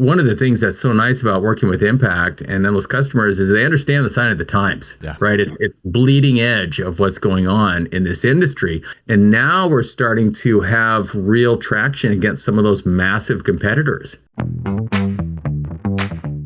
one of the things that's so nice about working with Impact and Endless Customers is they understand the sign of the times, right? It's bleeding edge of what's going on in this industry. And now we're starting to have real traction against some of those massive competitors.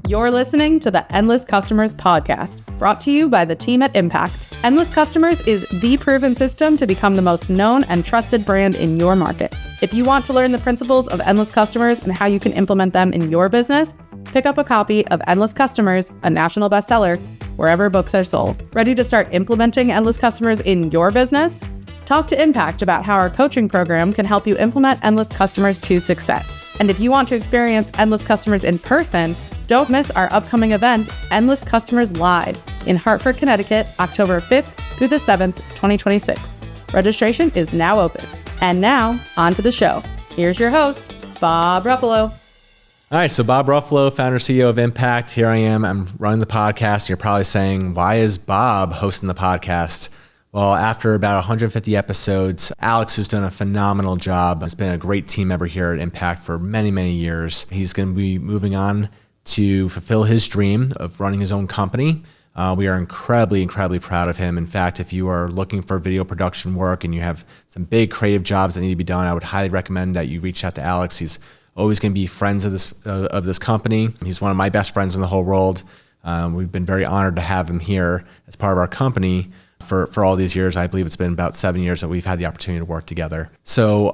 You're listening to the Endless Customers podcast, brought to you by the team at Impact. Endless Customers is the proven system to become the most known and trusted brand in your market. If you want to learn the principles of Endless Customers and how you can implement them in your business, pick up a copy of Endless Customers, a national bestseller, wherever books are sold. Ready to start implementing Endless Customers in your business? Talk to Impact about how our coaching program can help you implement Endless Customers to success. And if you want to experience Endless Customers in person, don't miss our upcoming event, Endless Customers Live, in Hartford, Connecticut, October 5th through the 7th, 2026. Registration is now open. And now, on to the show. Here's your host, Bob Ruffolo. All right, so Bob Ruffolo, founder, CEO of Impact. Here I am. I'm running the podcast. You're probably saying, why is Bob hosting the podcast? Well, after about 150 episodes, Alex, who's done a phenomenal job, has been a great team member here at Impact for many, many years. He's going to be moving on to fulfill his dream of running his own company. We are incredibly, incredibly proud of him. In fact, if you are looking for video production work and you have some big creative jobs that need to be done, I would highly recommend that you reach out to Alex. He's always going to be friends of this company. He's one of my best friends in the whole world. We've been very honored to have him here as part of our company for all these years. I believe it's been about 7 years that we've had the opportunity to work together. So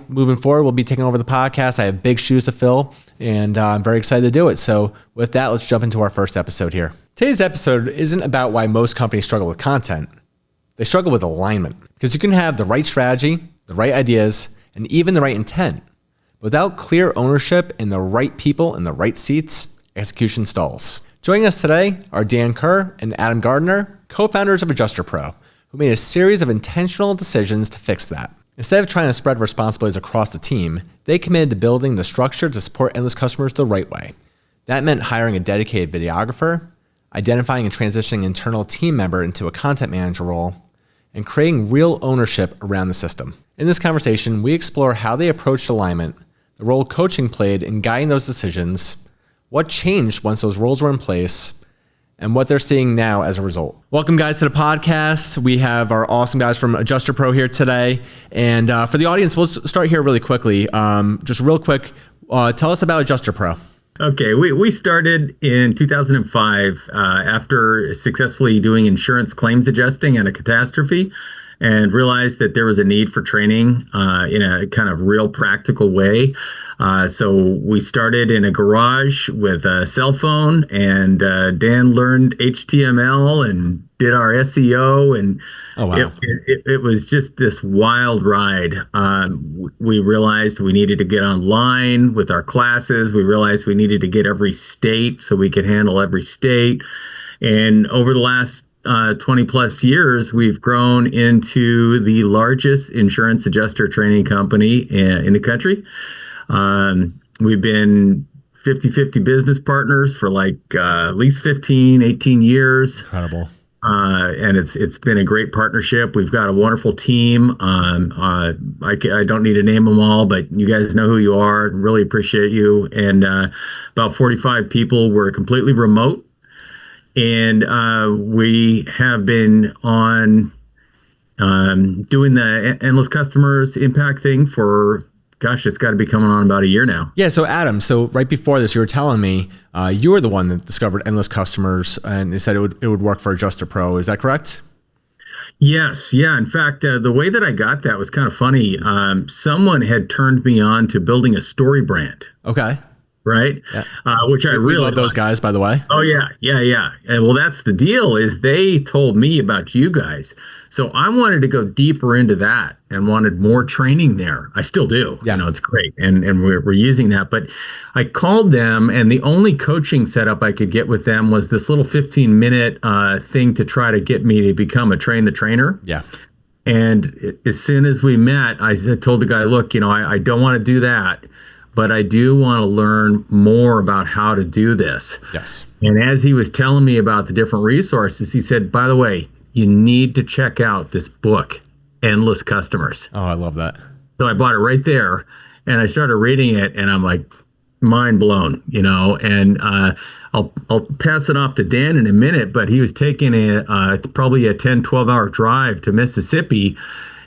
moving forward, will be taking over the podcast. I have big shoes to fill, and I'm very excited to do it. So with that, let's jump into our first episode here. Today's episode isn't about why most companies struggle with content. They struggle with alignment, because you can have the right strategy, the right ideas, and even the right intent. Without clear ownership and the right people in the right seats, execution stalls. Joining us today are Dan Kerr and Adam Gardiner, co-founders of AdjusterPro, who made a series of intentional decisions to fix that. Instead of trying to spread responsibilities across the team, they committed to building the structure to support Endless Customers the right way. That meant hiring a dedicated videographer, identifying and transitioning an internal team member into a content manager role, and creating real ownership around the system. In this conversation, we explore how they approached alignment, the role coaching played in guiding those decisions, what changed once those roles were in place, and what they're seeing now as a result. Welcome, guys, to the podcast. We have our awesome guys from AdjusterPro here today. And for the audience, we'll start here really quickly. Just real quick, tell us about AdjusterPro. Okay, we started in 2005 after successfully doing insurance claims adjusting and a catastrophe, and realized that there was a need for training in a kind of real practical way. So we started in a garage with a cell phone, and Dan learned HTML and did our SEO, and oh, wow. It was just this wild ride. We realized we needed to get online with our classes. We realized we needed to get every state so we could handle every state. And over the last 20 plus years, we've grown into the largest insurance adjuster training company in the country. We've been 50-50 business partners for at least 15, 18 years. Incredible. And it's been a great partnership. We've got a wonderful team. I don't need to name them all, but you guys know who you are. Really appreciate you. And about 45 people. We're completely remote. And we have been on doing the Endless Customers Impact thing for, gosh, it's got to be coming on about a year now. Yeah. So Adam, right before this, you were telling me you were the one that discovered Endless Customers, and you said it would work for AdjusterPro. Is that correct? Yes. Yeah. In fact, the way that I got that was kind of funny. Someone had turned me on to building a StoryBrand. Okay. Right. Yeah. Which I really love those guys, by the way. Oh, yeah. Yeah. And well, that's the deal, is they told me about you guys. So I wanted to go deeper into that and wanted more training there. I still do. Yeah. It's great. And we're using that. But I called them, and the only coaching setup I could get with them was this little 15-minute thing to try to get me to become a train the trainer. Yeah. And as soon as we met, I told the guy, look, I don't want to do that, but I do want to learn more about how to do this. Yes. And as he was telling me about the different resources, he said, by the way, you need to check out this book, Endless Customers. Oh, I love that. So I bought it right there, and I started reading it, and I'm like, mind blown, and I'll pass it off to Dan in a minute, but he was taking probably a 10-12 hour drive to Mississippi.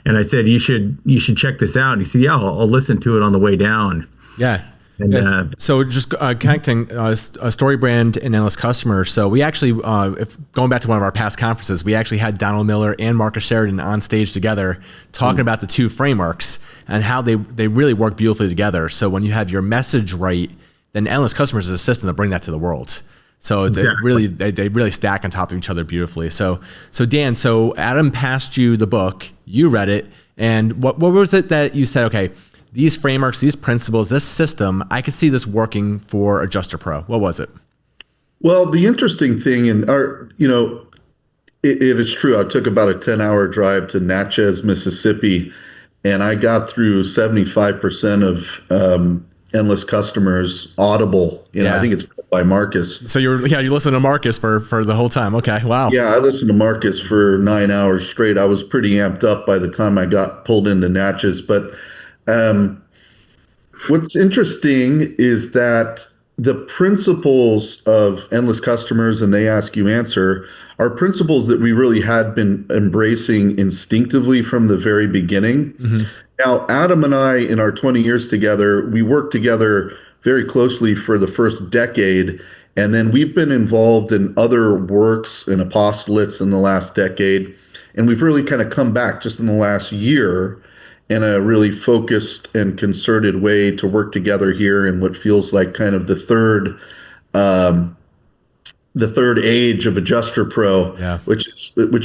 And I said, you should check this out. And he said, yeah, I'll listen to it on the way down. Yeah. And, yes. So just connecting StoryBrand and Endless Customers. So we actually, if going back to one of our past conferences, we actually had Donald Miller and Marcus Sheridan on stage together talking about the two frameworks and how they really work beautifully together. So when you have your message right, then Endless Customers is a system to bring that to the world. So exactly. they really stack on top of each other beautifully. So Dan, so Adam passed you the book, you read it, and what was it that you said, okay, these frameworks, these principles, this system, I could see this working for AdjusterPro. What was it? Well, the interesting thing, it is true. I took about a 10-hour drive to Natchez, Mississippi, and I got through 75% of Endless Customers Audible. I think it's by Marcus. So you listened to Marcus for the whole time. Okay, wow. Yeah, I listened to Marcus for 9 hours straight. I was pretty amped up by the time I got pulled into Natchez, but what's interesting is that the principles of Endless Customers and They Ask You Answer are principles that we really had been embracing instinctively from the very beginning. Mm-hmm. Now, Adam and I, in our 20 years together, we worked together very closely for the first decade, and then we've been involved in other works and apostolates in the last decade, and we've really kind of come back just in the last year in a really focused and concerted way to work together here in what feels like kind of the third age of AdjusterPro, yeah. which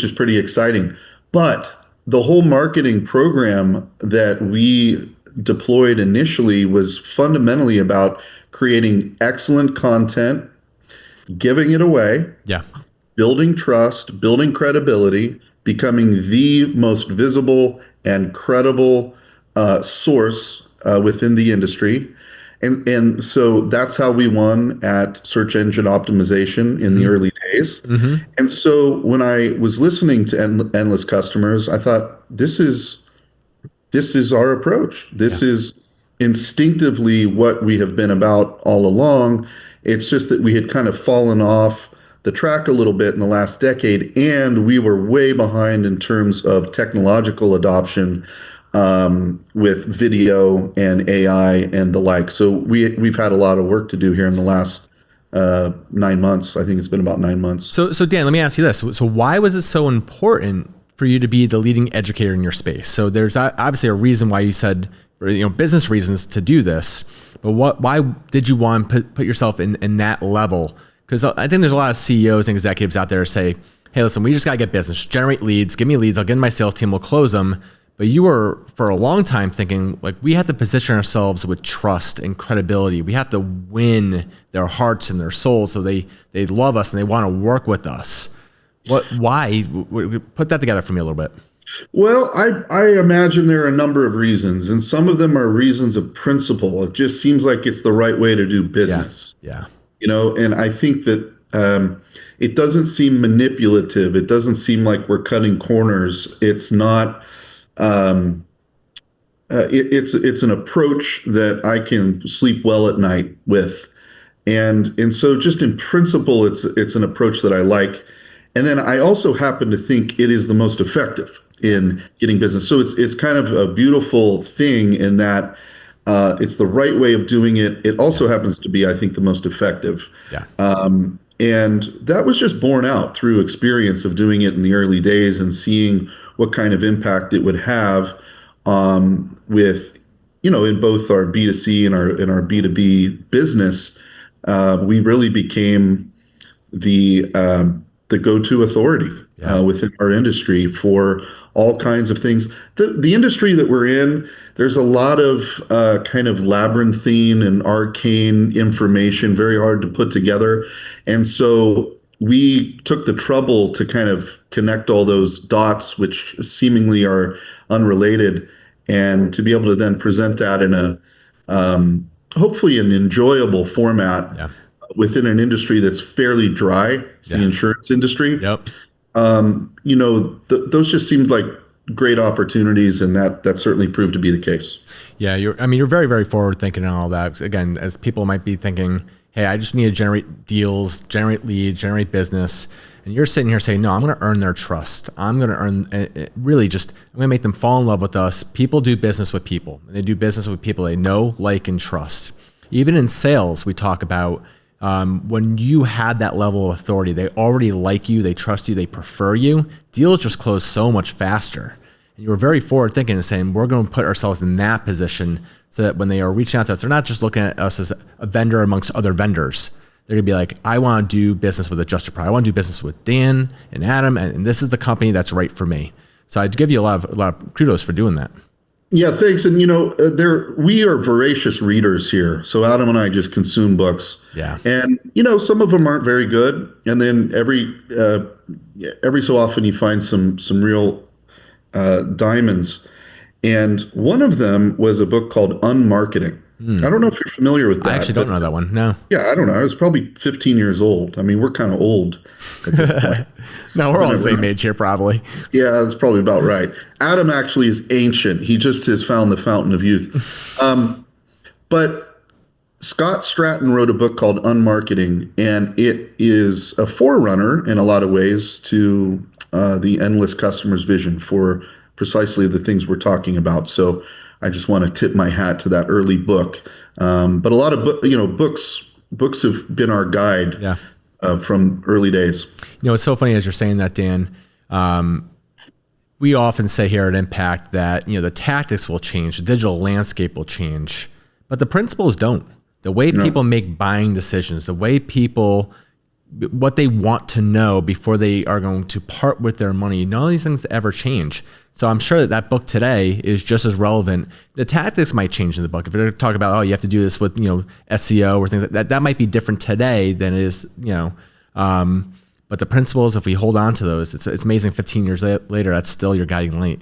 is pretty exciting. But the whole marketing program that we deployed initially was fundamentally about creating excellent content, giving it away, building trust, building credibility, becoming the most visible and credible source within the industry. And so that's how we won at search engine optimization in the early days. Mm-hmm. And so when I was listening to Endless Customers, I thought, this is our approach. This is instinctively what we have been about all along. It's just that we had kind of fallen off the track a little bit in the last decade, and we were way behind in terms of technological adoption with video and AI and the like. So we've had a lot of work to do here in the last 9 months. I think it's been about 9 months. So Dan, let me ask you this. So why was it so important for you to be the leading educator in your space? So there's obviously a reason why you said, business reasons to do this, but why did you want to put yourself in that level? Because I think there's a lot of CEOs and executives out there who say, hey, listen, we just got to get business, generate leads, give me leads, I'll get in my sales team, we'll close them. But you were for a long time thinking, like, we have to position ourselves with trust and credibility. We have to win their hearts and their souls so they love us and they want to work with us. Why? Put that together for me a little bit. Well, I imagine there are a number of reasons, and some of them are reasons of principle. It just seems like it's the right way to do business. Yeah. And I think that it doesn't seem manipulative. It doesn't seem like we're cutting corners. It's not. It's an approach that I can sleep well at night with, and so just in principle, it's an approach that I like. And then I also happen to think it is the most effective in getting business. So it's kind of a beautiful thing in that it's the right way of doing it. It also happens to be, I think, the most effective. Yeah. And that was just borne out through experience of doing it in the early days and seeing what kind of impact it would have with, in both our B2C and our B2B business. We really became the go-to authority within our industry for all kinds of things. The industry that we're in, there's a lot of kind of labyrinthine and arcane information, very hard to put together. And so we took the trouble to kind of connect all those dots, which seemingly are unrelated, and to be able to then present that in a hopefully an enjoyable format within an industry that's fairly dry. It's the insurance industry. Yep. Those just seemed like great opportunities, and that certainly proved to be the case. Yeah, you're very, very forward thinking and all that. Again, as people might be thinking, hey, I just need to generate deals, generate leads, generate business. And you're sitting here saying, no, I'm going to earn their trust. I'm going to earn, I'm going to make them fall in love with us. People do business with people. And they do business with people they know, like, and trust. Even in sales, we talk about when you have that level of authority, they already like you, they trust you, they prefer you. Deals just close so much faster. And you were very forward thinking and saying, we're going to put ourselves in that position so that when they are reaching out to us, they're not just looking at us as a vendor amongst other vendors. They're going to be like, I want to do business with AdjusterPro. I want to do business with Dan and Adam, and this is the company that's right for me. So I'd give you a lot of kudos for doing that. Yeah, thanks. And we are voracious readers here. So Adam and I just consume books. Yeah. And some of them aren't very good. And then every so often you find some real diamonds. And one of them was a book called Unmarketing. I don't know if you're familiar with that. I actually don't know that one. No. Yeah, I don't know. I was probably 15 years old. I mean, we're kind of old at this point. No, we're all the same age here, probably. Yeah, that's probably about right. Adam actually is ancient. He just has found the fountain of youth. But Scott Stratton wrote a book called Unmarketing, and it is a forerunner in a lot of ways to the Endless Customer's vision for precisely the things we're talking about. So I just want to tip my hat to that early book. But a lot of books have been our guide from early days. It's so funny as you're saying that, Dan. We often say here at Impact that the tactics will change, the digital landscape will change, but the principles don't. The way people make buying decisions, the way people, what they want to know before they are going to part with their money, none of these things ever change. So I'm sure that book today is just as relevant. The tactics might change in the book. If they're talking about, you have to do this with, SEO or things like that, that might be different today than it is, but the principles, if we hold on to those, it's amazing 15 years later, that's still your guiding light.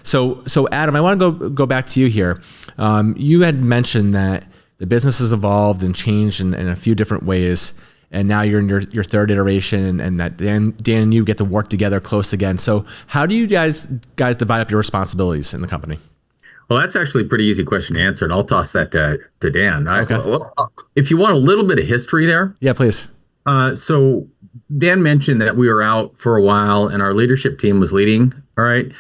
So Adam, I want to go back to you here. You had mentioned that the business has evolved and changed in a few different ways. And now you're in your third iteration, and that Dan and you get to work together close again. So how do you guys divide up your responsibilities in the company? Well, that's actually a pretty easy question to answer, and I'll toss that to Dan. Okay. If you want a little bit of history there. Yeah, please. So Dan mentioned that we were out for a while and our leadership team was leading. All right.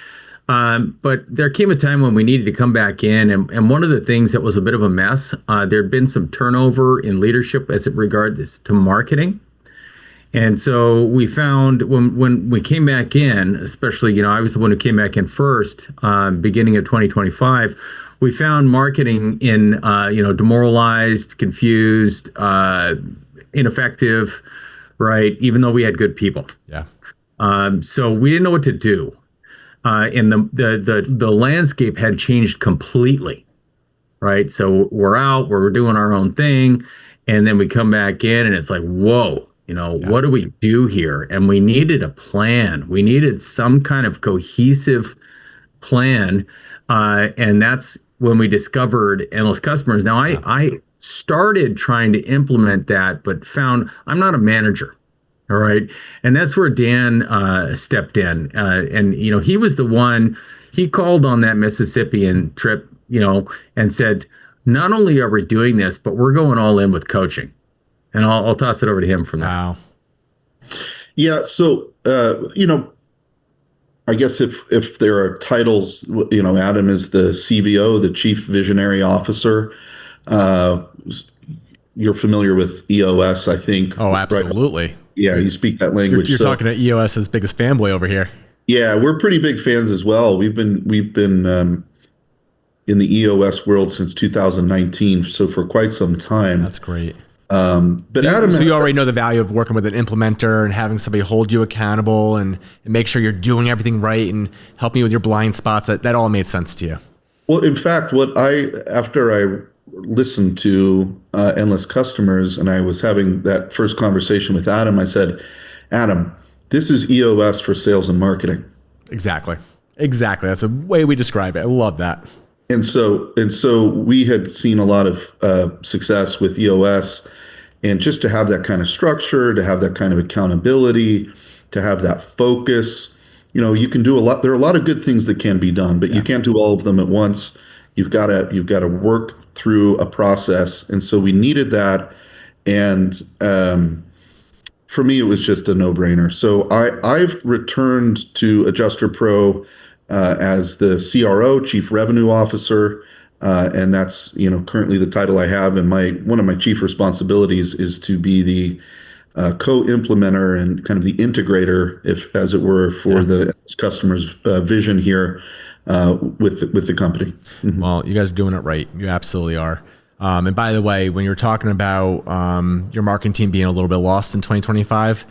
But there came a time when we needed to come back in. And one of the things that was a bit of a mess, there'd been some turnover in leadership as it regards to marketing. And so we found when we came back in, especially, I was the one who came back in first, beginning of 2025, we found marketing in, demoralized, confused, ineffective, right? Even though we had good people. Yeah. So we didn't know what to do. And the landscape had changed completely, right? So we're out, we're doing our own thing, and then we come back in and it's like, whoa, what do we do here? And we needed a plan. We needed some kind of cohesive plan. And that's when we discovered Endless Customers. Now, I started trying to implement that, but found I'm not a manager. All right. And that's where Dan stepped in. And he was the one, he called on that Mississippian trip, and said, not only are we doing this, but we're going all in with coaching. And I'll toss it over to him from there. Wow. Yeah. So, I guess if there are titles, Adam is the CVO, the Chief Visionary Officer. You're familiar with EOS, I think. Oh, absolutely. Right? Yeah, you speak that language. You're talking to EOS's biggest fanboy over here. Yeah, we're pretty big fans as well. We've been in the EOS world since 2019, so for quite some time. That's great. But Adam, so you already know the value of working with an implementer and having somebody hold you accountable and make sure you're doing everything right and helping you with your blind spots. That all made sense to you. Well, in fact, after I listened to Endless Customers and I was having that first conversation with Adam, I said, Adam, this is EOS for sales and marketing. Exactly. That's the way we describe it. I love that. And so we had seen a lot of success with EOS, and just to have that kind of structure, to have that kind of accountability, to have that focus, you can do a lot. There are a lot of good things that can be done, but you can't do all of them at once. You've got to work through a process. And so we needed that. And for me, it was just a no-brainer. So I've returned to AdjusterPro as the CRO, Chief Revenue Officer, and that's currently the title I have. And one of my chief responsibilities is to be the co-implementer and kind of the integrator, if as it were, for the customer's vision here with the company. Mm-hmm. Well, you guys are doing it right. You absolutely are. And by the way, when you're talking about your marketing team being a little bit lost in 2025,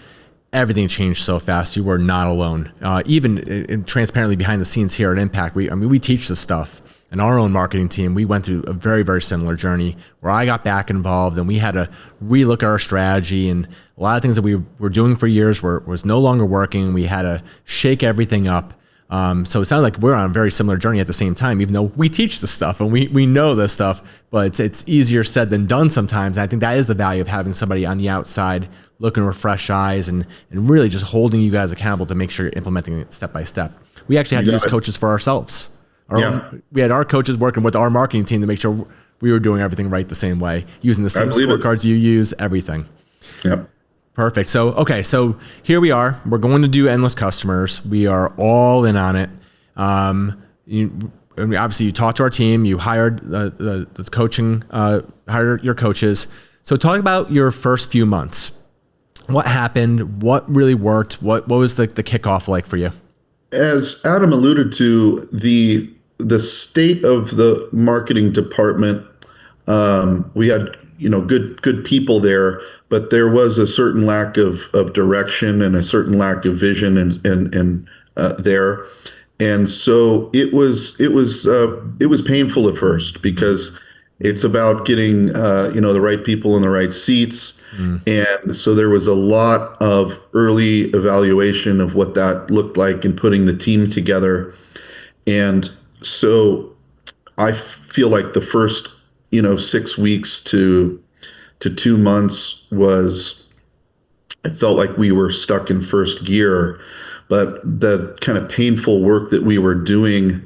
everything changed so fast. You were not alone. Even transparently behind the scenes here at Impact, we teach this stuff. And our own marketing team, we went through a very, very similar journey where I got back involved and we had to relook at our strategy, and a lot of things that we were doing for years was no longer working. We had to shake everything up. So it sounds like we're on a very similar journey at the same time, even though we teach this stuff and we know this stuff, but it's easier said than done sometimes. And I think that is the value of having somebody on the outside looking with fresh eyes and really just holding you guys accountable to make sure you're implementing it step by step. We actually had to use coaches for ourselves. We had our coaches working with our marketing team to make sure we were doing everything right the same way, using the same scorecards you use, everything. Yep. Perfect. So here we are. We're going to do endless customers. We are all in on it. Obviously, you talked to our team. You hired the coaching, hired your coaches. So talk about your first few months. What happened? What really worked? What was the kickoff like for you? As Adam alluded to, the state of the marketing department, we had good people there, but there was a certain lack of direction and a certain lack of vision and there, and so it was painful at first because it's about getting the right people in the right seats. And so there was a lot of early evaluation of what that looked like and putting the team together. And so I feel like the first 6 weeks to 2 months I felt like we were stuck in first gear, but the kind of painful work that we were doing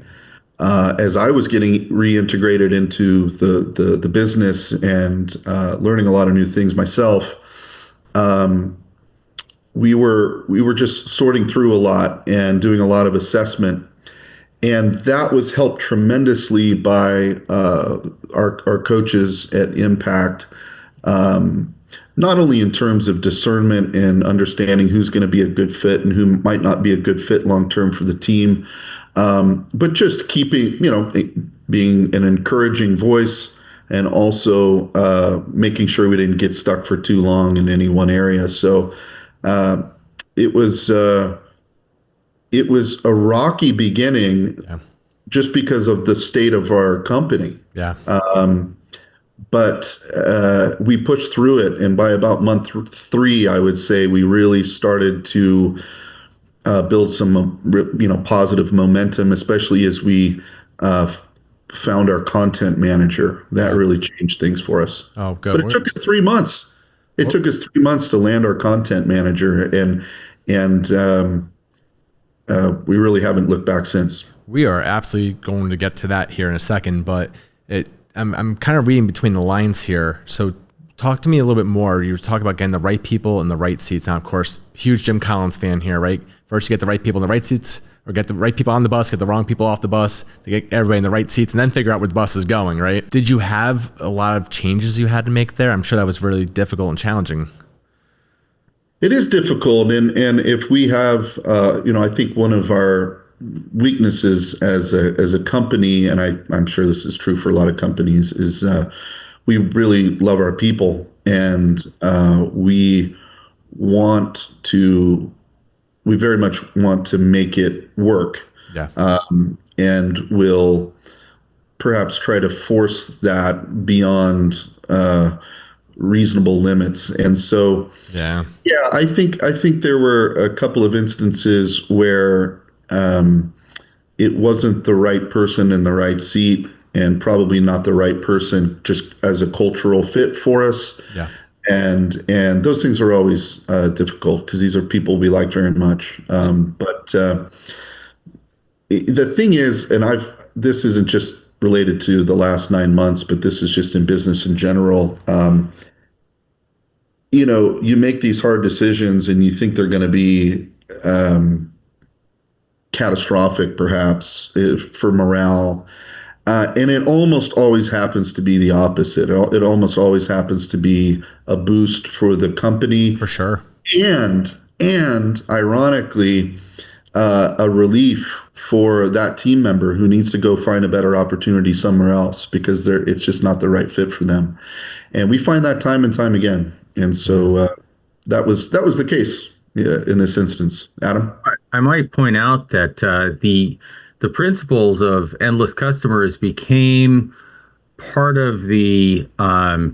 as I was getting reintegrated into the business and learning a lot of new things myself, we were just sorting through a lot and doing a lot of assessment, and that was helped tremendously by our coaches at Impact. Not only in terms of discernment and understanding who's going to be a good fit and who might not be a good fit long term for the team, but just keeping, being an encouraging voice and also making sure we didn't get stuck for too long in any one area. So it was a rocky beginning just because of the state of our company. Yeah. But we pushed through it, and by about month 3, I would say we really started to build some, positive momentum, especially as we found our content manager. That really changed things for us. Oh, good. But it took us 3 months. It took us 3 months to land our content manager, and we really haven't looked back since. We are absolutely going to get to that here in a second, but I'm kind of reading between the lines here. So talk to me a little bit more. You were talking about getting the right people in the right seats. Now, of course, huge Jim Collins fan here, right? First, you get the right people in the right seats, or get the right people on the bus, get the wrong people off the bus, to get everybody in the right seats, and then figure out where the bus is going, right? Did you have a lot of changes you had to make there? I'm sure that was really difficult and challenging. It is difficult. And if we have, I think one of our weaknesses as a company, and I'm sure this is true for a lot of companies, is we really love our people, and we very much want to make it work. Yeah. And we'll perhaps try to force that beyond reasonable limits. And so, I think there were a couple of instances where it wasn't the right person in the right seat, and probably not the right person just as a cultural fit for us. Yeah. And those things are always difficult because these are people we like very much. But the thing is, and this isn't just related to the last 9 months, but this is just in business in general. You make these hard decisions and you think they're going to be catastrophic, perhaps, for morale. And it almost always happens to be the opposite. It almost always happens to be a boost for the company. For sure. And ironically, a relief for that team member who needs to go find a better opportunity somewhere else because it's just not the right fit for them. And we find that time and time again. And so that was the case in this instance. Adam? I might point out that the principles of endless customers became part of the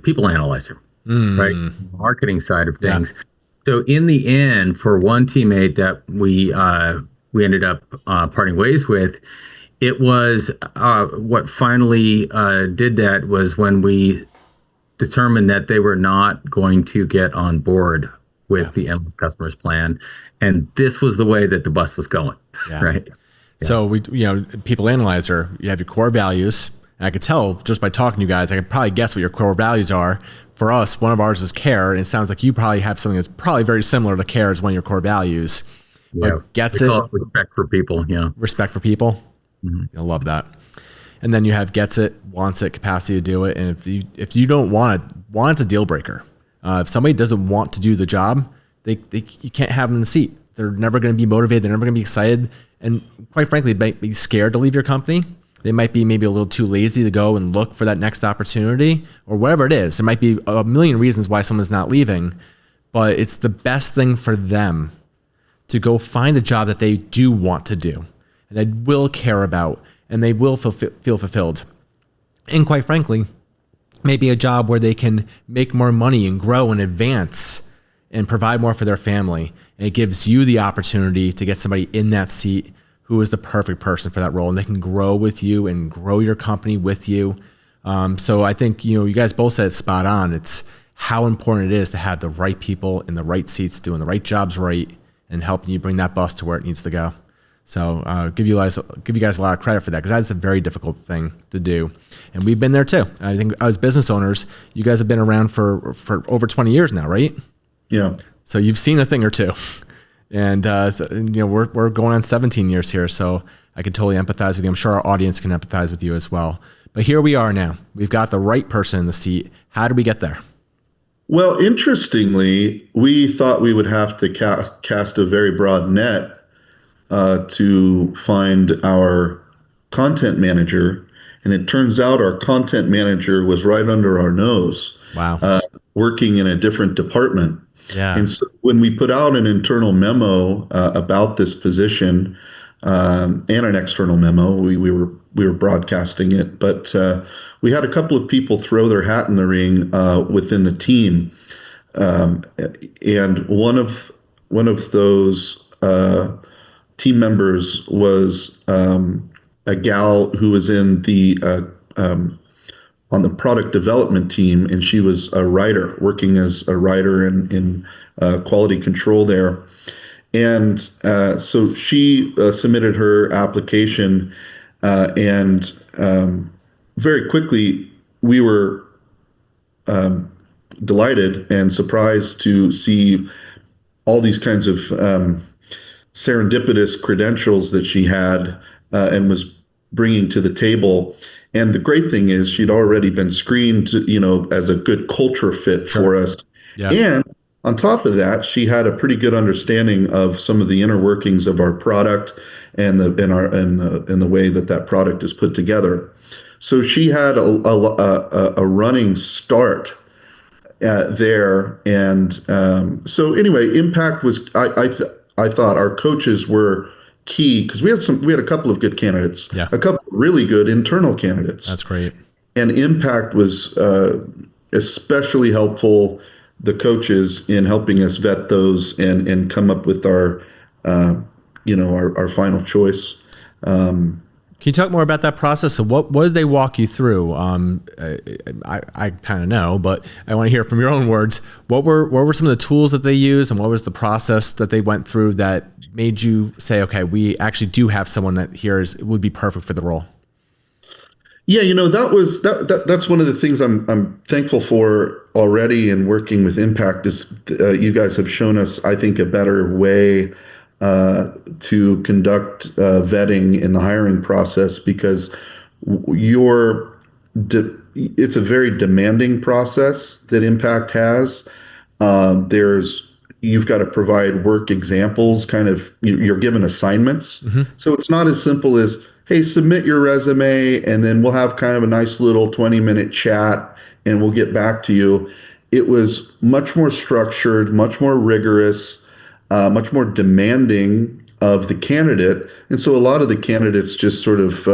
people analyzer, right? Marketing side of things. Yeah. So in the end, for one teammate that we ended up parting ways with, it was what finally did that was when we determined that they were not going to get on board with the endless customers plan, and this was the way that the bus was going, right? Yeah. So people analyzer, you have your core values. And I could tell just by talking to you guys, I could probably guess what your core values are. For us, one of ours is Kerr, and it sounds like you probably have something that's probably very similar to Kerr as one of your core values. Yeah, but gets it. Respect for people. Yeah, respect for people. I love that. And then you have gets it, wants it, capacity to do it. And if you don't want it, it's a deal breaker. If somebody doesn't want to do the job, you can't have them in the seat. They're never going to be motivated. They're never going to be excited. And quite frankly, they might be scared to leave your company. They might be maybe a little too lazy to go and look for that next opportunity or whatever it is. There might be a million reasons why someone's not leaving, but it's the best thing for them to go find a job that they do want to do and they will care about and they will feel fulfilled. And quite frankly, maybe a job where they can make more money and grow and advance and provide more for their family. And it gives you the opportunity to get somebody in that seat who is the perfect person for that role, and they can grow with you and grow your company with you. So I think, you guys both said it's spot on. It's how important it is to have the right people in the right seats, doing the right jobs right, and helping you bring that bus to where it needs to go. So give you guys a lot of credit for that, because that's a very difficult thing to do. And we've been there too. I think as business owners, you guys have been around for over 20 years now, right? Yeah. So you've seen a thing or two. And we're going on 17 years here, so I can totally empathize with you. I'm sure our audience can empathize with you as well. But here we are now. We've got the right person in the seat. How did we get there? Well, interestingly, we thought we would have to cast a very broad net to find our content manager, and it turns out our content manager was right under our nose. Wow. Working in a different department. Yeah. And so when we put out an internal memo about this position and an external memo, we were broadcasting it, but we had a couple of people throw their hat in the ring within the team, and one of those team members was a gal who was in the on the product development team, and she was a writer, working as a writer in quality control there. And so she submitted her application, and very quickly we were delighted and surprised to see all these kinds of serendipitous credentials that she had and was bringing to the table. And the great thing is she'd already been screened, as a good culture fit for us. Yeah. And on top of that, she had a pretty good understanding of some of the inner workings of our product and the way that product is put together. So she had a running start there. And so anyway, impact was, I thought our coaches were key, because we had a couple of good candidates, a couple of really good internal candidates. That's great. And impact was especially helpful, the coaches, in helping us vet those and come up with our final choice. Can Can you talk more about that process? So what did they walk you through? I kind of know, but I want to hear from your own words. What were some of the tools that they used, and what was the process that they went through that made you say, okay, we actually do have someone that would be perfect for the role? Yeah, that's one of the things I'm thankful for already in working with Impact is you guys have shown us, I think, a better way to conduct vetting in the hiring process, because it's a very demanding process that Impact has. You've got to provide work examples, you're given assignments. Mm-hmm. So it's not as simple as, hey, submit your resume and then we'll have kind of a nice little 20-minute chat and we'll get back to you. It was much more structured, much more rigorous, much more demanding of the candidate. And so a lot of the candidates just sort of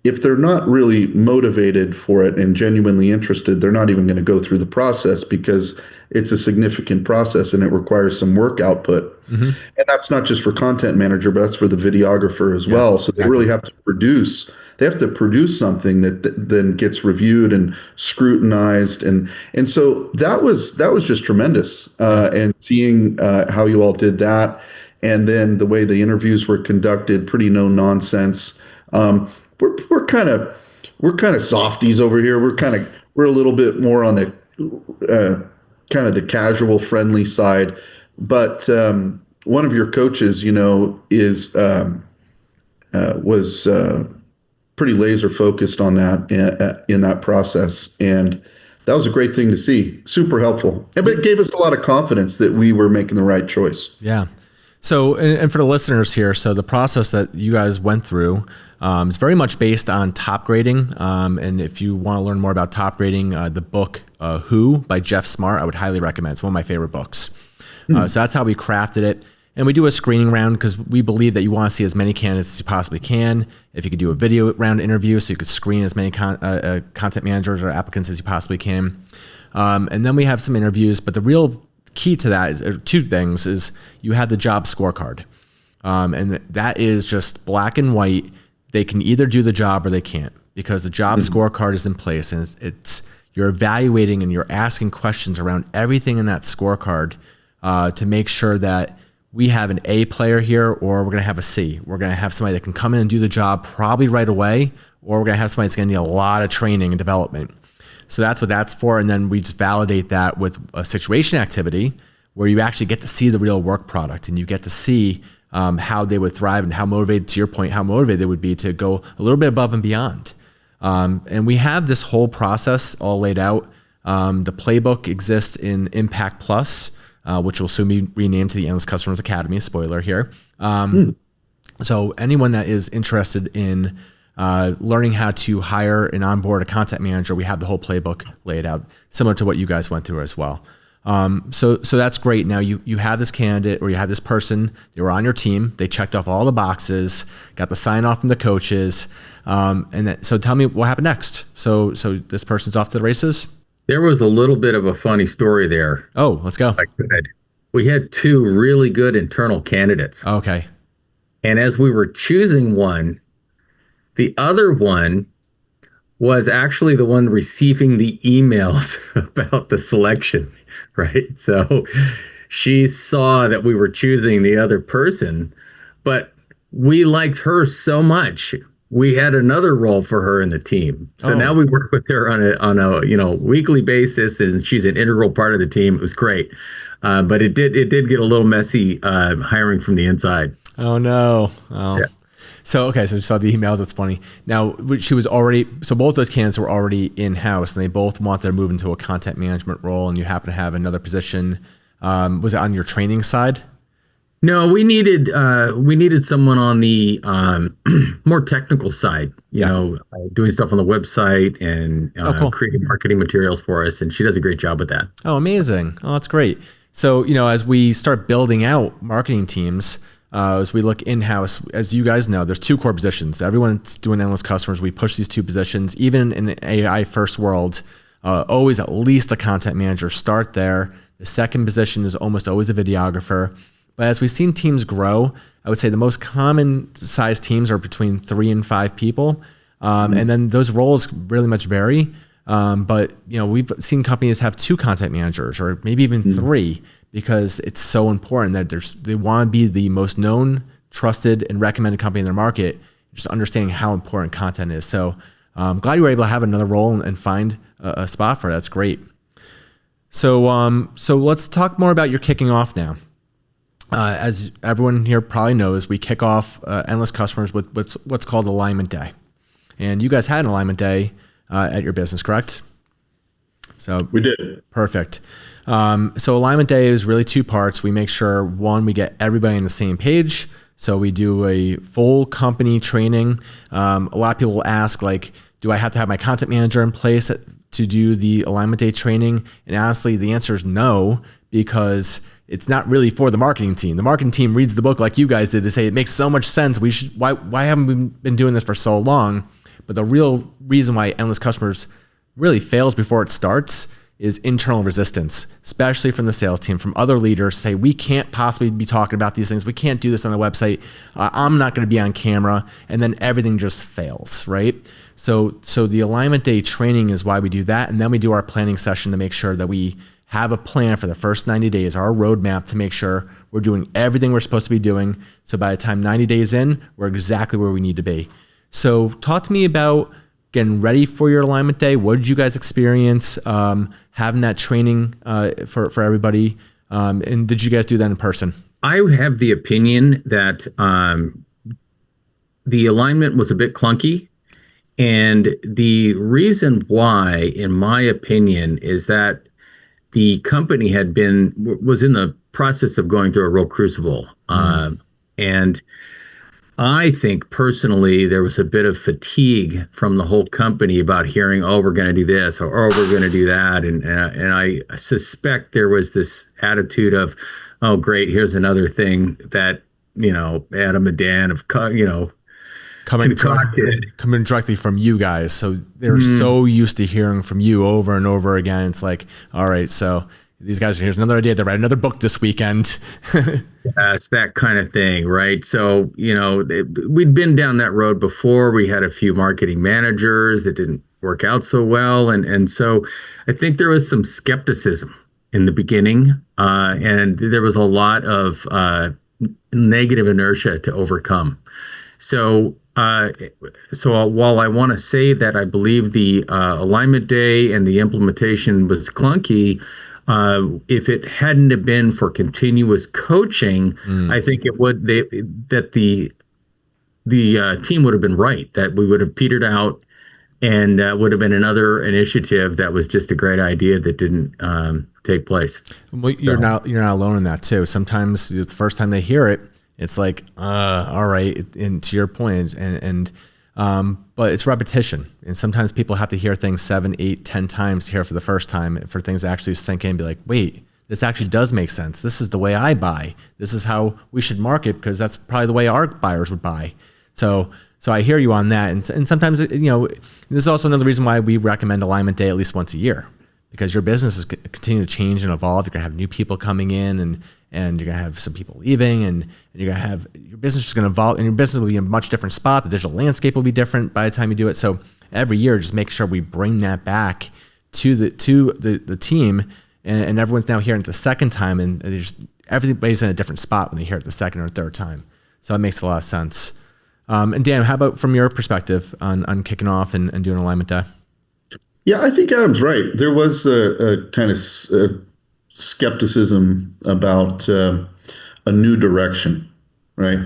if they're not really motivated for it and genuinely interested, they're not even going to go through the process, because it's a significant process and it requires some work output. Mm-hmm. And that's not just for content manager, but that's for the videographer as well. So exactly. They really have to produce something that then gets reviewed and scrutinized. And so that was just tremendous. And seeing how you all did that, and then the way the interviews were conducted, pretty no nonsense. We're kind of softies over here. We're a little bit more on the kind of the casual, friendly side. But one of your coaches, was pretty laser focused on that in that process, and that was a great thing to see. Super helpful, but it gave us a lot of confidence that we were making the right choice. Yeah. So, and for the listeners here, so the process that you guys went through is very much based on top grading. And if you want to learn more about top grading, the book Who by Jeff Smart, I would highly recommend. It's one of my favorite books. So that's how we crafted it. And we do a screening round because we believe that you want to see as many candidates as you possibly can. If you could do a video round interview so you could screen as many content managers or applicants as you possibly can. And then we have some interviews, but the real key to that is two things. Is you have the job scorecard, and that is just black and white. They can either do the job or they can't, because the job scorecard is in place, and it's you're evaluating and you're asking questions around everything in that scorecard to make sure that we have an A player here, or we're going to have a C. We're going to have somebody that can come in and do the job probably right away, or we're going to have somebody that's going to need a lot of training and development. So that's what that's for. And then we just validate that with a situation activity where you actually get to see the real work product, and you get to see how they would thrive and how motivated, to your point, how motivated they would be to go a little bit above and beyond. And we have this whole process all laid out. The playbook exists in Impact Plus, which will soon be renamed to the Endless Customers Academy. Spoiler here. So anyone that is interested in learning how to hire and onboard a content manager, we have the whole playbook laid out, similar to what you guys went through as well. So that's great. Now you have this candidate, or you have this person, they were on your team, they checked off all the boxes, got the sign off from the coaches. So tell me what happened next. So this person's off to the races? There was a little bit of a funny story there. Oh, let's go. We had two really good internal candidates. Okay. And as we were choosing one, the other one was actually the one receiving the emails about the selection, right? So she saw that we were choosing the other person, but we liked her so much. We had another role for her in the team. So now we work with her on a weekly basis, and she's an integral part of the team. It was great. But it did get a little messy hiring from the inside. Oh no. Oh. Yeah. So you saw the emails. That's funny. Now she was already, so both those candidates were already in-house, and they both wanted to move into a content management role, and you happen to have another position. Was it on your training side? No, we needed someone on the more technical side, doing stuff on the website and cool. Creating marketing materials for us. And she does a great job with that. Oh, amazing. Oh, that's great. So, as we start building out marketing teams, as we look in-house, as you guys know, there's two core positions. Everyone's doing Endless Customers. We push these two positions, even in an AI first world, always at least a content manager. Start there. The second position is almost always a videographer. But as we've seen teams grow, I would say the most common size teams are between 3 and 5 people. And then those roles really much vary. But we've seen companies have 2 content managers or maybe even 3, because it's so important that they want to be the most known, trusted, and recommended company in their market, just understanding how important content is. So I'm glad you were able to have another role and find a spot for it. That's great. So let's talk more about your kicking off now. As everyone here probably knows, we kick off Endless Customers with what's called Alignment Day. And you guys had an Alignment Day at your business, correct? So We did. Perfect. So Alignment Day is really 2 parts. We make sure, one, we get everybody on the same page. So we do a full company training. A lot of people will ask, like, do I have to have my content manager in place to do the Alignment Day training? And honestly, the answer is no, because it's not really for the marketing team. The marketing team reads the book like you guys did. They say it makes so much sense. Why haven't we been doing this for so long? But the real reason why Endless Customers really fails before it starts is internal resistance, especially from the sales team, from other leaders say, we can't possibly be talking about these things. We can't do this on the website. I'm not going to be on camera. And then everything just fails, right? So the Alignment Day training is why we do that. And then we do our planning session to make sure that we have a plan for the first 90 days, our roadmap to make sure we're doing everything we're supposed to be doing. So by the time 90 days in, we're exactly where we need to be. So talk to me about getting ready for your Alignment Day. What did you guys experience having that training for everybody? And did you guys do that in person? I have the opinion that the alignment was a bit clunky. And the reason why, in my opinion, is that the company was in the process of going through a real crucible. And I think personally, there was a bit of fatigue from the whole company about hearing, oh, we're going to do this, or oh, we're going to do that. And I suspect there was this attitude of, oh, great, here's another thing that, Adam and Dan have, coming directly from you guys. So they're so used to hearing from you over and over again. It's like, all right, so these guys, here's another idea. They write another book this weekend. Yes, that kind of thing, right? So, we'd been down that road before. We had a few marketing managers that didn't work out so well. And so I think there was some skepticism in the beginning. And there was a lot of negative inertia to overcome. So while I want to say that I believe the Alignment Day and the implementation was clunky, if it hadn't have been for continuous coaching, I think the team would have been right, that we would have petered out, and would have been another initiative that was just a great idea that didn't take place. Well, you're not alone in that too. Sometimes the first time they hear it, it's like, all right. And to your point, but it's repetition. And sometimes people have to hear things 7, 8, 10 times to hear for the first time for things to actually sink in and be like, wait, this actually does make sense. This is the way I buy. This is how we should market, because that's probably the way our buyers would buy. So I hear you on that. And sometimes, this is also another reason why we recommend Alignment Day at least once a year, because your business is continuing to change and evolve. You're going to have new people coming in, and you're going to have some people leaving, and you're going to have, your business is going to evolve, and your business will be in a much different spot. The digital landscape will be different by the time you do it. So every year, just make sure we bring that back to the team, and everyone's now hearing it the second time, and everybody's in a different spot when they hear it the second or third time. So that makes a lot of sense. And Dan, how about from your perspective on kicking off and doing Alignment Day? Yeah, I think Adam's right. There was a kind of skepticism about a new direction, right?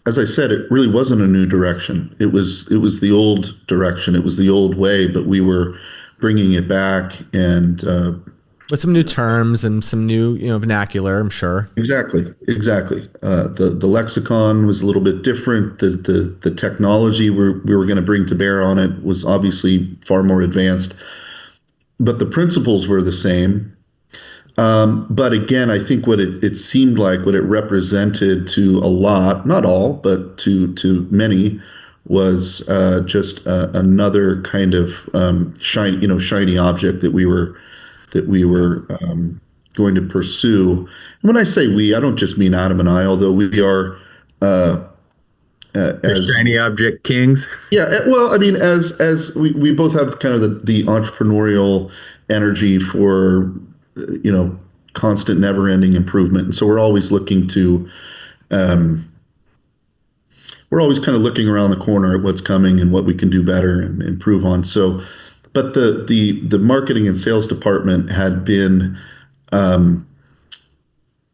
As I said, it really wasn't a new direction. It was the old direction. It was the old way, but we were bringing it back, and with some new terms and some new vernacular, I'm sure. Exactly. The lexicon was a little bit different. The technology we were going to bring to bear on it was obviously far more advanced, but the principles were the same. But again, I think what it seemed like, what it represented to a lot, not all, but to many, was just another kind of shiny object that we were going to pursue. And when I say we, I don't just mean Adam and I, although we are The as shiny object kings. well, I mean, as we both have kind of the entrepreneurial energy for constant, never-ending improvement, and so we're always looking to we're always kind of looking around the corner at what's coming and what we can do better and improve on. So, but the marketing and sales department had been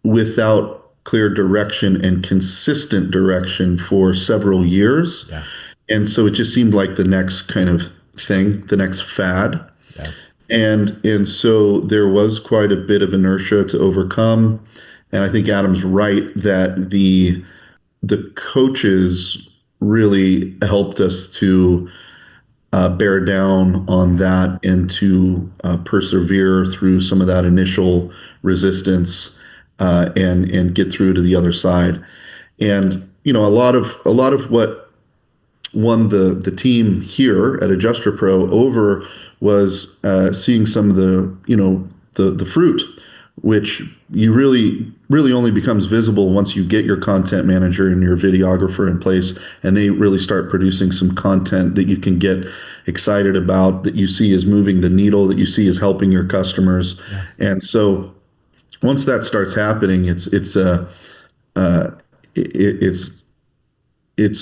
without clear direction and consistent direction for several years. Yeah. And so it just seemed like the next kind of thing, the next fad. Yeah. And so there was quite a bit of inertia to overcome. And I think Adam's right that the coaches really helped us to bear down on that and to persevere through some of that initial resistance and get through to the other side. And a lot of what won the team here at AdjusterPro over was seeing some of the fruit, which you really only becomes visible once you get your content manager and your videographer in place, and they really start producing some content that you can get excited about, that you see is moving the needle, that you see is helping your customers. Yeah. And so once that starts happening, it's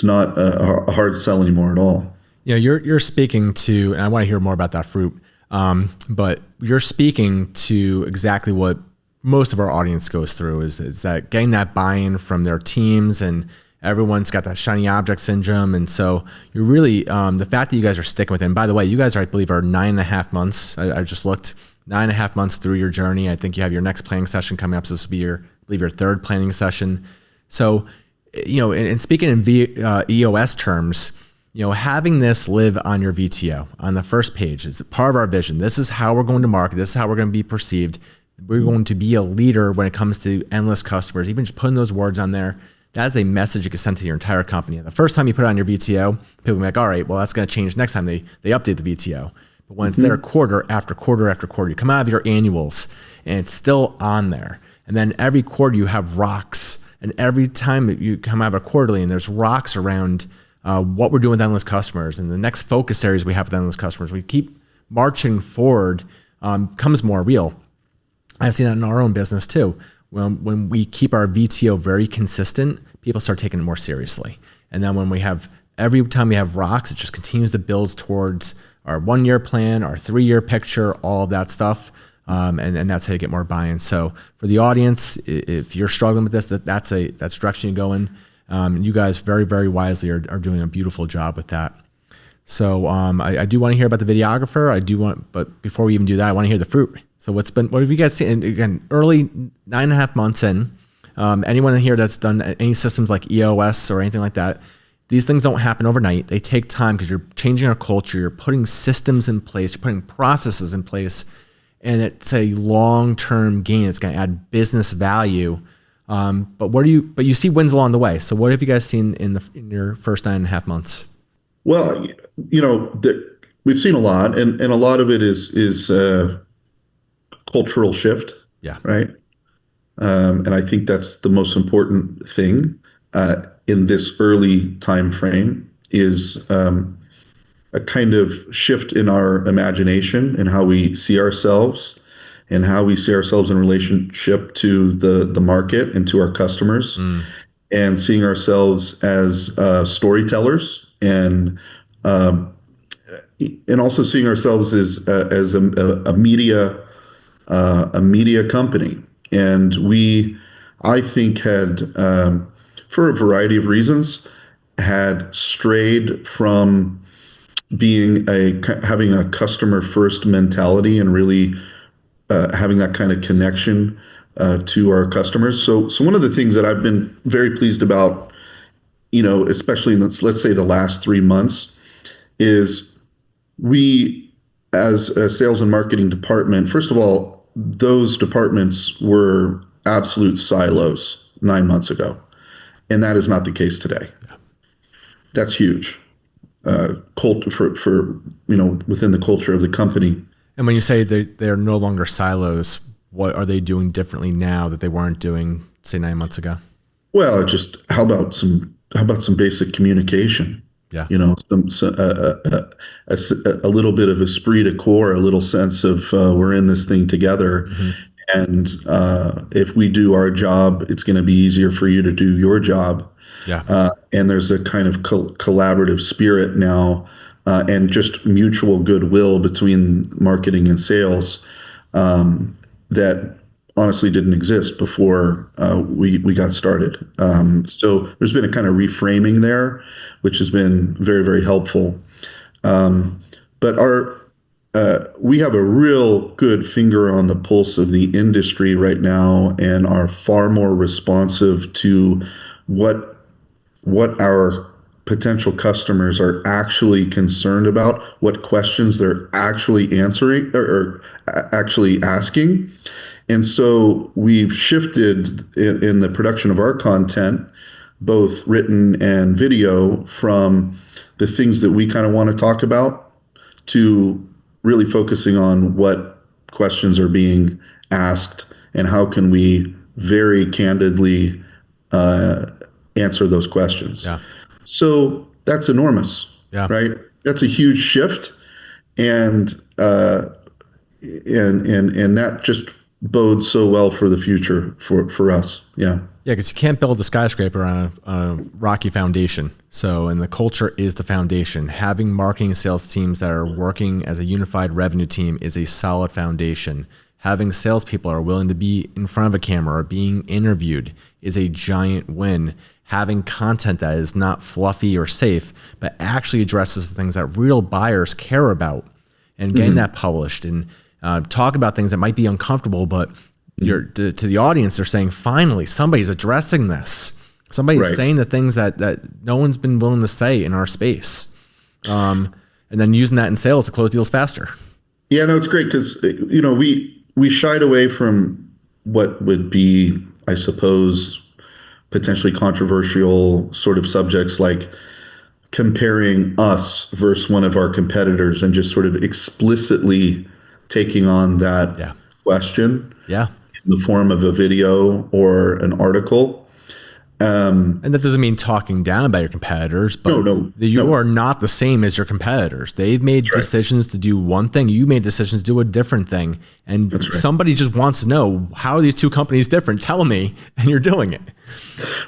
not a hard sell anymore at all. Yeah, you're speaking to, and I want to hear more about that fruit. But you're speaking to exactly what most of our audience goes through is that getting that buy-in from their teams, and everyone's got that shiny object syndrome. And so you're really, the fact that you guys are sticking with it, and by the way, you guys are, I believe, are 9.5 months. I just looked 9.5 months through your journey. I think you have your next planning session coming up. So this will be I believe your third planning session. So, and speaking in EOS terms, having this live on your VTO on the first page is part of our vision. This is how we're going to market. This is how we're going to be perceived. We're going to be a leader when it comes to endless customers. Even just putting those words on there, that is a message you can send to your entire company. The first time you put it on your VTO, people will be like, all right, well, that's going to change next time they update the VTO. But when it's there quarter after quarter after quarter, you come out of your annuals and it's still on there. And then every quarter you have rocks. And every time you come out of a quarterly and there's rocks around what we're doing with endless customers and the next focus areas we have with endless customers, we keep marching forward, becomes more real. I've seen that in our own business too. When we keep our VTO very consistent, people start taking it more seriously. And then every time we have rocks, it just continues to build towards our 1-year plan, our 3-year picture, all of that stuff. And that's how you get more buy-in. So for the audience, if you're struggling with this, that's direction you go in. You guys very, very wisely are doing a beautiful job with that. So I do want to hear about the videographer. But before we even do that, I want to hear the fruit. So what have you guys seen? And again, early 9.5 months in, anyone in here that's done any systems like EOS or anything like that, these things don't happen overnight. They take time because you're changing our culture. You're putting systems in place. You're putting processes in place. And it's a long-term gain. It's going to add business value. But you see wins along the way. So what have you guys seen in your first 9.5 months? Well, we've seen a lot, and a lot of it is cultural shift. Yeah. Right. And I think that's the most important thing in this early time frame is a kind of shift in our imagination and how we see ourselves and how we see ourselves in relationship to the market and to our customers, and seeing ourselves as storytellers and also seeing ourselves as a media company. And I think had for a variety of reasons had strayed from having a customer first mentality and really having that kind of connection to our customers. So one of the things that I've been very pleased about, especially in let's say the last 3 months, is we as a sales and marketing department, first of all, those departments were absolute silos 9 months ago. And that is not the case today. That's huge. For within the culture of the company. And when you say they're no longer silos, what are they doing differently now that they weren't doing, say, 9 months ago? Well, just how about some basic communication? Yeah. A little bit of esprit de corps, a little sense of we're in this thing together. Mm-hmm. And if we do our job, it's going to be easier for you to do your job. Yeah. And there's a kind of collaborative spirit now, and just mutual goodwill between marketing and sales that honestly didn't exist before we got started. So there's been a kind of reframing there, which has been very, very helpful. But we have a real good finger on the pulse of the industry right now, and are far more responsive to what our potential customers are actually concerned about, what questions they're actually answering or actually asking. And so we've shifted in the production of our content, both written and video, from the things that we kind of want to talk about to really focusing on what questions are being asked and how can we very candidly answer those questions. Yeah. So that's enormous, right? That's a huge shift, and that just bodes so well for the future for us. Yeah. Yeah, because you can't build a skyscraper on a rocky foundation. So, and the culture is the foundation. Having marketing and sales teams that are working as a unified revenue team is a solid foundation. Having salespeople are willing to be in front of a camera or being interviewed is a giant win. Having content that is not fluffy or safe, but actually addresses the things that real buyers care about, and getting that published, and talk about things that might be uncomfortable, but to the audience, they're saying, finally, somebody's addressing this. Somebody's saying the things that no one's been willing to say in our space. And then using that in sales to close deals faster. Yeah, no, it's great because, we shied away from what would be, I suppose, potentially controversial sort of subjects like comparing us versus one of our competitors and just sort of explicitly taking on that question in the form of a video or an article. And that doesn't mean talking down about your competitors, but you are not the same as your competitors. They've made decisions to do one thing. You made decisions to do a different thing. And somebody just wants to know, how are these two companies different? Tell me, and you're doing it.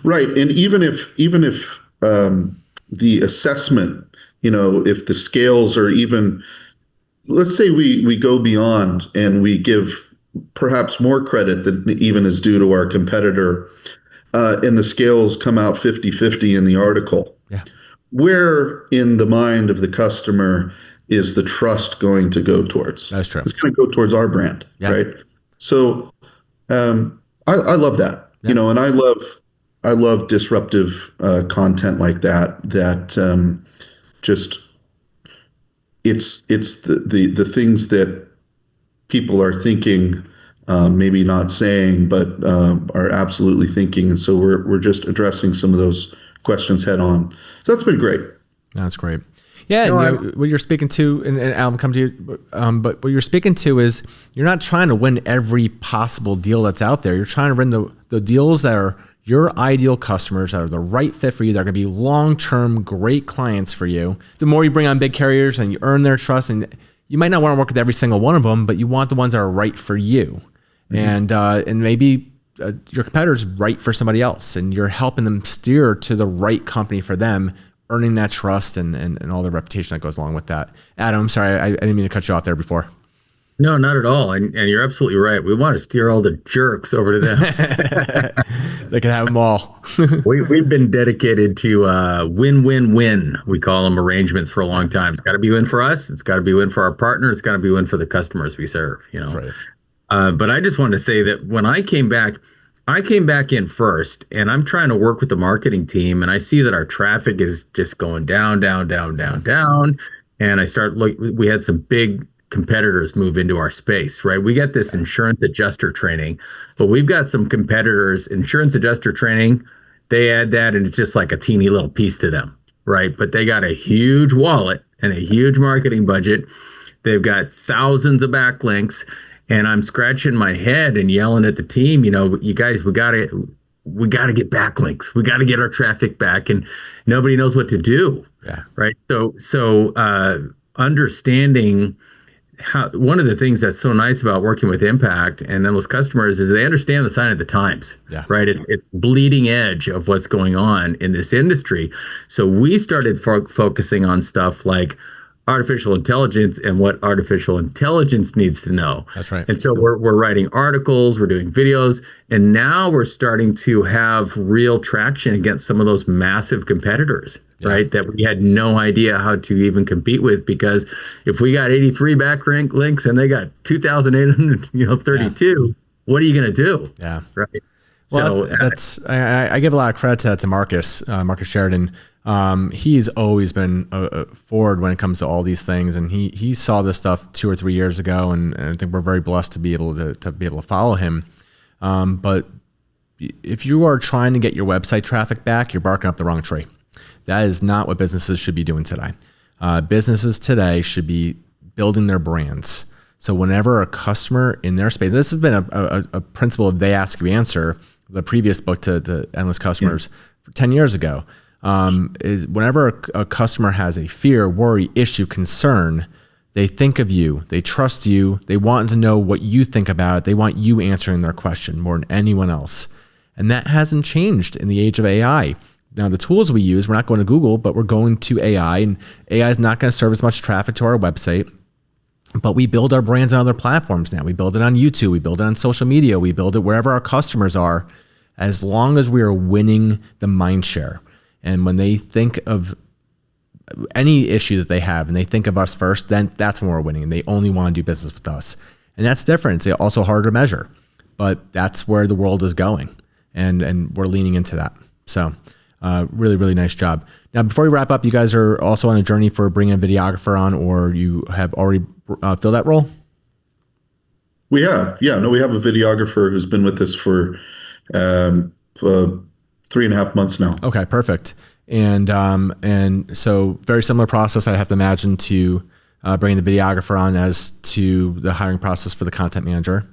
Right. And even if the assessment, if the scales are even, let's say we go beyond and we give perhaps more credit than even is due to our competitor, and the scales come out 50-50 in the article. Yeah. Where in the mind of the customer is the trust going to go towards? That's true. It's going to go towards our brand, right? So I love that, and I love disruptive content like that. Just it's the things that people are thinking. Maybe not saying, but are absolutely thinking. And so we're just addressing some of those questions head on. So that's been great. That's great. Yeah. What you're speaking to, and I'll come to you, but what you're speaking to is you're not trying to win every possible deal that's out there. You're trying to win the deals that are your ideal customers, that are the right fit for you, that are going to be long-term great clients for you. The more you bring on big carriers and you earn their trust, and you might not want to work with every single one of them, but you want the ones that are right for you. And maybe your competitor's right for somebody else, and you're helping them steer to the right company for them, earning that trust and all the reputation that goes along with that. Adam, I'm sorry, I didn't mean to cut you off there before. No, not at all. And you're absolutely right. We want to steer all the jerks over to them. They can have them all. We've been dedicated to win-win-win. We call them arrangements for a long time. It's got to be win for us. It's got to be win for our partner. It's got to be win for the customers we serve. Right. But I just wanted to say that when I came back in first, and I'm trying to work with the marketing team, and I see that our traffic is just going down. And we had some big competitors move into our space, right? We got this insurance adjuster training, but we've got some competitors, insurance adjuster training, they add that and it's just like a teeny little piece to them, right? But they got a huge wallet and a huge marketing budget. They've got thousands of backlinks. And I'm scratching my head and yelling at the team, you guys, we got to get backlinks. We got to get our traffic back, and nobody knows what to do. Yeah. Right. So understanding how, one of the things that's so nice about working with Impact and Endless Customers is they understand the sign of the times. Yeah. Right. It's bleeding edge of what's going on in this industry. So we started focusing on stuff like artificial intelligence and what artificial intelligence needs to know. That's right. And so we're writing articles, we're doing videos, and now we're starting to have real traction against some of those massive competitors, right? That we had no idea how to even compete with, because if we got 83 backlink links and they got 2,832, what are you going to do? Yeah. Right. Well, so I give a lot of credit to Marcus Sheridan. He's always been forward when it comes to all these things, and he saw this stuff 2 or 3 years ago, and I think we're very blessed to be able to follow him. But if you are trying to get your website traffic back, you're barking up the wrong tree. That is not what businesses should be doing today. Businesses today should be building their brands. So whenever a customer in their space, this has been a principle of They Ask You Answer, the previous book to Endless Customers, 10 years ago. Is whenever a customer has a fear, worry, issue, concern, they think of you, they trust you, they want to know what you think about it, they want you answering their question more than anyone else. And that hasn't changed in the age of AI. Now, the tools we use, we're not going to Google, but we're going to AI, and AI is not going to serve as much traffic to our website. But we build our brands on other platforms now. We build it on YouTube, we build it on social media, we build it wherever our customers are, as long as we are winning the mind share. And when they think of any issue that they have and they think of us first, then that's when we're winning, and they only want to do business with us. And that's different. It's also harder to measure, but that's where the world is going, and we're leaning into that. So really, really nice job. Now, before we wrap up, you guys are also on a journey for bringing a videographer on, or you have already filled that role? We have. Yeah, no, we have a videographer who's been with us for 3.5 months now. Okay, perfect. And so very similar process, I have to imagine, to bringing the videographer on as to the hiring process for the content manager.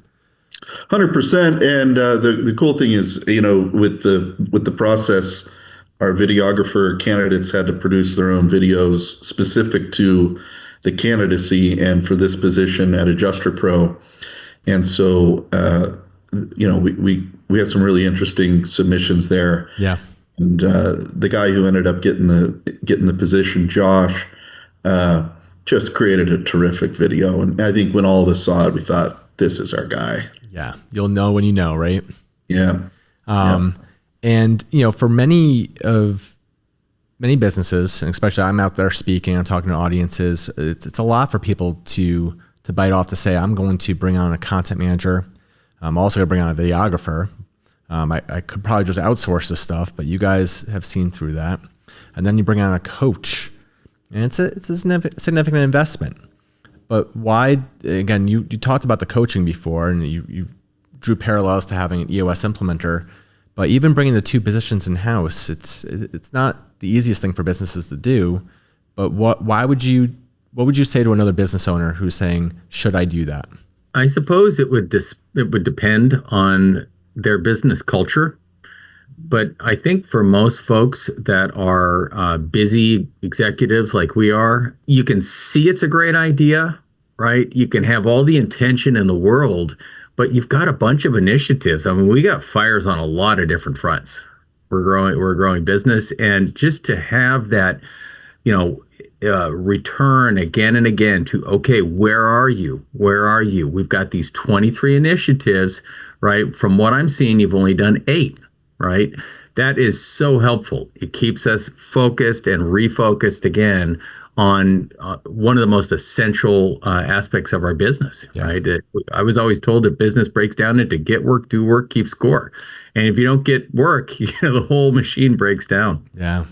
100%. And the cool thing is, with the process, our videographer candidates had to produce their own videos specific to the candidacy and for this position at AdjusterPro. And so, we had some really interesting submissions there. Yeah. And the guy who ended up getting the position, Josh, just created a terrific video. And I think when all of us saw it, we thought, this is our guy. Yeah. You'll know when you know, right? Yeah. And, for many businesses, and especially I'm out there speaking, I'm talking to audiences, it's a lot for people to bite off to say, I'm going to bring on a content manager. I'm also going to bring on a videographer. I could probably just outsource this stuff, but you guys have seen through that. And then you bring on a coach, and it's a significant investment. But why, again, you talked about the coaching before, and you drew parallels to having an EOS implementer, but even bringing the two positions in-house, it's not the easiest thing for businesses to do. But what would you say to another business owner who's saying, should I do that? I suppose it would depend on their business culture. But I think for most folks that are busy executives like we are, you can see it's a great idea, right? You can have all the intention in the world, but you've got a bunch of initiatives. I mean, we got fires on a lot of different fronts. We're a growing business, and just to have that, return again and again to, okay, where are you? Where are you? We've got these 23 initiatives, right? From what I'm seeing, you've only done 8, right? That is so helpful. It keeps us focused and refocused again on one of the most essential aspects of our business, right? I was always told that business breaks down into get work, do work, keep score. And if you don't get work, the whole machine breaks down. Yeah.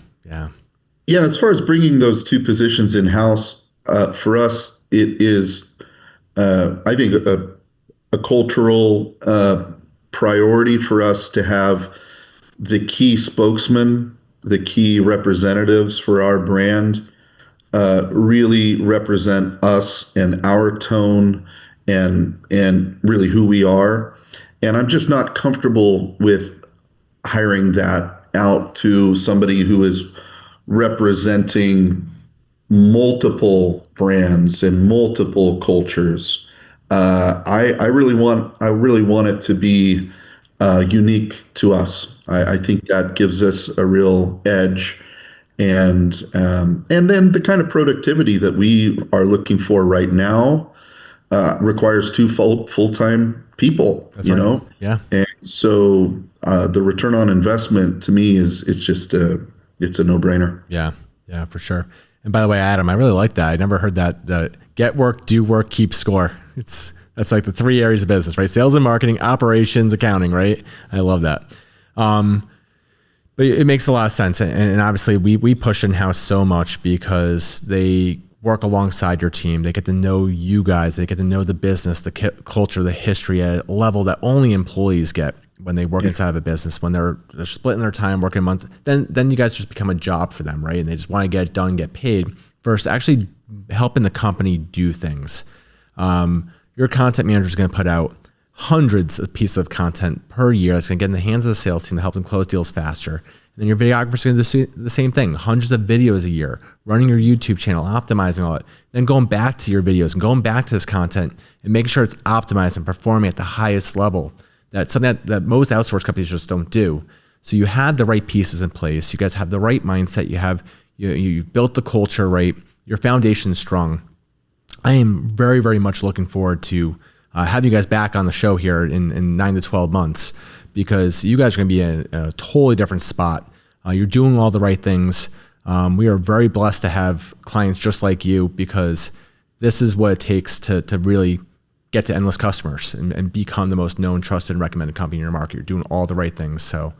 Yeah, as far as bringing those two positions in-house, for us, it is, I think, a cultural priority for us to have the key spokesman, the key representatives for our brand really represent us and our tone and really who we are. And I'm just not comfortable with hiring that out to somebody who is representing multiple brands and multiple cultures. I really want it to be unique to us. I think that gives us a real edge, and then the kind of productivity that we are looking for right now requires two full-time people. That's right. Yeah. And so the return on investment to me it's a no-brainer. Yeah. Yeah, for sure. And by the way, Adam, I really like that. I never heard that. Get work, do work, keep score. That's like the 3 areas of business, right? Sales and marketing, operations, accounting, right? I love that. But it makes a lot of sense. And obviously we push in-house so much because they work alongside your team. They get to know you guys. They get to know the business, the culture, the history at a level that only employees get when they work inside of a business. When they're splitting their time, working months, then you guys just become a job for them, right? And they just want to get it done, get paid, versus actually helping the company do things. Your content manager is going to put out hundreds of pieces of content per year that's going to get in the hands of the sales team to help them close deals faster. And then your videographer is going to do the same thing, hundreds of videos a year, running your YouTube channel, optimizing all it, then going back to your videos and going back to this content and making sure it's optimized and performing at the highest level. That's something that most outsourced companies just don't do. So you have the right pieces in place. You guys have the right mindset. You built the culture right. Your foundation's strong. I am very, very much looking forward to having you guys back on the show here in 9 to 12 months, because you guys are going to be in a totally different spot. You're doing all the right things. We are very blessed to have clients just like you, because this is what it takes to really get to endless customers and become the most known, trusted, and recommended company in your market. You're doing all the right things. So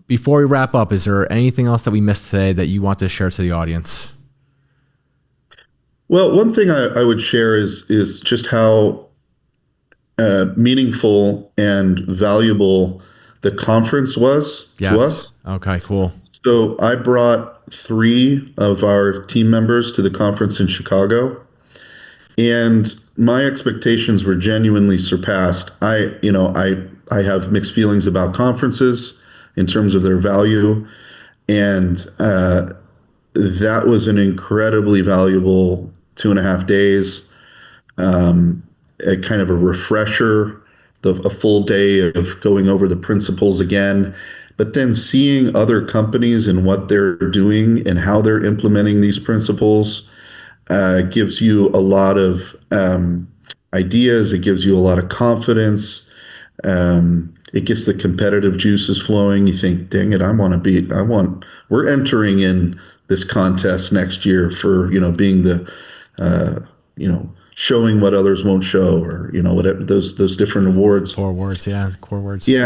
before we wrap up, is there anything else that we missed today that you want to share to the audience? Well, one thing I would share is just how meaningful and valuable the conference was to us. Okay, cool. So I brought 3 of our team members to the conference in Chicago, and my expectations were genuinely surpassed. I have mixed feelings about conferences in terms of their value, and that was an incredibly valuable 2.5 days. A kind of a refresher, a full day of going over the principles again, but then seeing other companies and what they're doing and how they're implementing these principles gives you a lot of ideas. It gives you a lot of confidence. It gets the competitive juices flowing. You think, dang it, we're entering in this contest next year for, being the, showing what others won't show, or whatever those different awards. Core words. Yeah,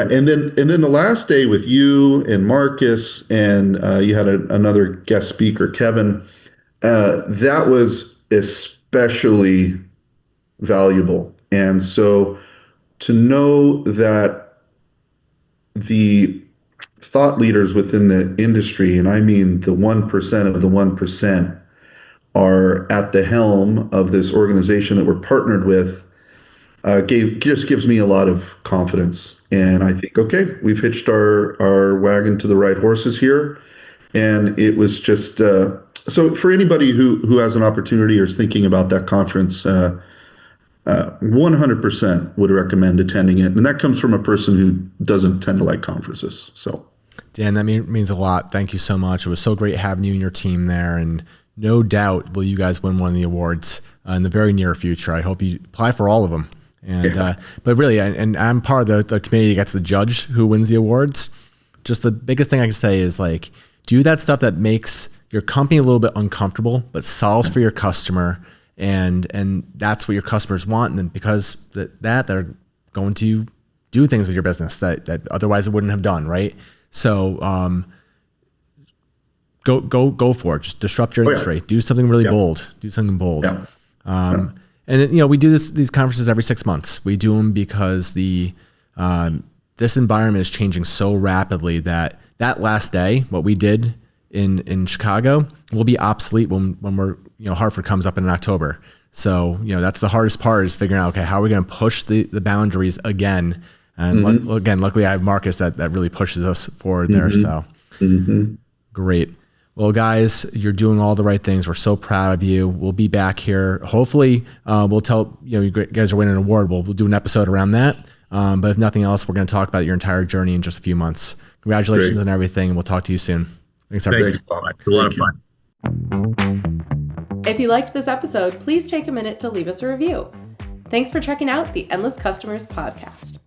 and then the last day with you and Marcus, and you had another guest speaker, Kevin. That was especially valuable, and so to know that the thought leaders within the industry, and I mean the 1% of the 1%, are at the helm of this organization that we're partnered with, just gives me a lot of confidence. And I think, okay, we've hitched our wagon to the right horses here. And it was just, so for anybody who has an opportunity or is thinking about that conference, 100% would recommend attending it. And that comes from a person who doesn't tend to like conferences. So, Dan, that means a lot. Thank you so much. It was so great having you and your team there. And no doubt will you guys win one of the awards in the very near future. I hope you apply for all of them. And but really, and I'm part of the committee that gets to judge who wins the awards. Just the biggest thing I can say is, like, do that stuff that makes your company a little bit uncomfortable, but solves for your customer. And that's what your customers want. And then because that they're going to do things with your business that otherwise it wouldn't have done. Right. So, Go for it. Just disrupt your industry. Do something really bold. Do something bold. Yeah. And then, we do these conferences every 6 months. We do them because this environment is changing so rapidly that last day, what we did in Chicago, will be obsolete when we're, Hartford comes up in October. So, that's the hardest part, is figuring out, okay, how are we going to push the boundaries again? And luckily I have Marcus that really pushes us forward there. So great. Well, guys, you're doing all the right things. We're so proud of you. We'll be back here. Hopefully we'll tell, you guys are winning an award. We'll do an episode around that. But if nothing else, we're going to talk about your entire journey in just a few months. Congratulations on everything. And we'll talk to you soon. Thanks, everybody. Thanks, Bob. It's a lot of fun. If you liked this episode, please take a minute to leave us a review. Thanks for checking out the Endless Customers podcast.